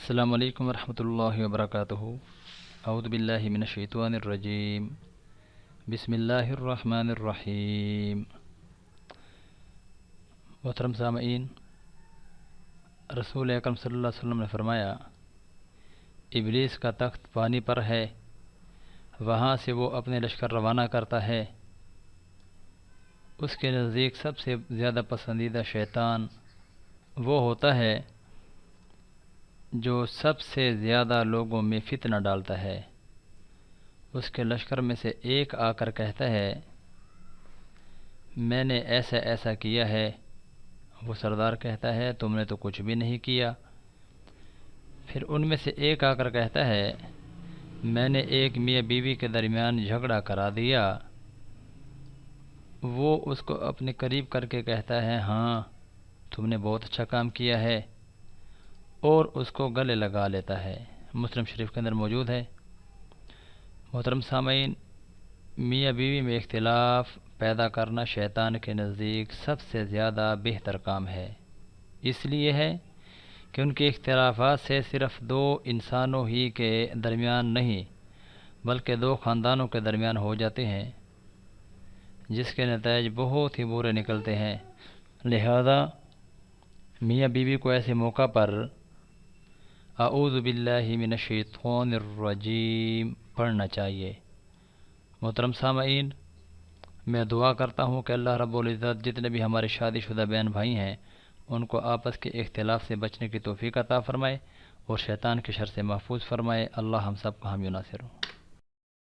السلام علیکم ورحمۃ اللہ وبرکاتہ۔ اعوذ باللہ من الشیطان الرجیم، بسم اللہ الرحمن الرحیم۔ محترم سامعین، رسول اکرم صلی اللہ علیہ وسلم نے فرمایا، ابلیس کا تخت پانی پر ہے، وہاں سے وہ اپنے لشکر روانہ کرتا ہے۔ اس کے نزدیک سب سے زیادہ پسندیدہ شیطان وہ ہوتا ہے جو سب سے زیادہ لوگوں میں فتنہ ڈالتا ہے۔ اس کے لشکر میں سے ایک آ کر کہتا ہے، میں نے ایسا ایسا کیا ہے۔ وہ سردار کہتا ہے، تم نے تو کچھ بھی نہیں کیا۔ پھر ان میں سے ایک آ کر کہتا ہے، میں نے ایک میاں بیوی کے درمیان جھگڑا کرا دیا۔ وہ اس کو اپنے قریب کر کے کہتا ہے، ہاں تم نے بہت اچھا کام کیا ہے، اور اس کو گلے لگا لیتا ہے۔ مسلم شریف کے اندر موجود ہے۔ محترم سامعین، میاں بیوی میں اختلاف پیدا کرنا شیطان کے نزدیک سب سے زیادہ بہتر کام ہے۔ اس لیے ہے کہ ان کے اختلافات سے صرف دو انسانوں ہی کے درمیان نہیں بلکہ دو خاندانوں کے درمیان ہو جاتے ہیں، جس کے نتائج بہت ہی برے نکلتے ہیں۔ لہذا میاں بیوی کو ایسے موقع پر اعوذ باللہ من الشیطان الرجیم پڑھنا چاہیے۔ محترم سامعین، میں دعا کرتا ہوں کہ اللہ رب العزت جتنے بھی ہمارے شادی شدہ بہن بھائی ہیں ان کو آپس کے اختلاف سے بچنے کی توفیق عطا فرمائے اور شیطان کے شر سے محفوظ فرمائے۔ اللہ ہم سب کا حامی و ناصر ہو۔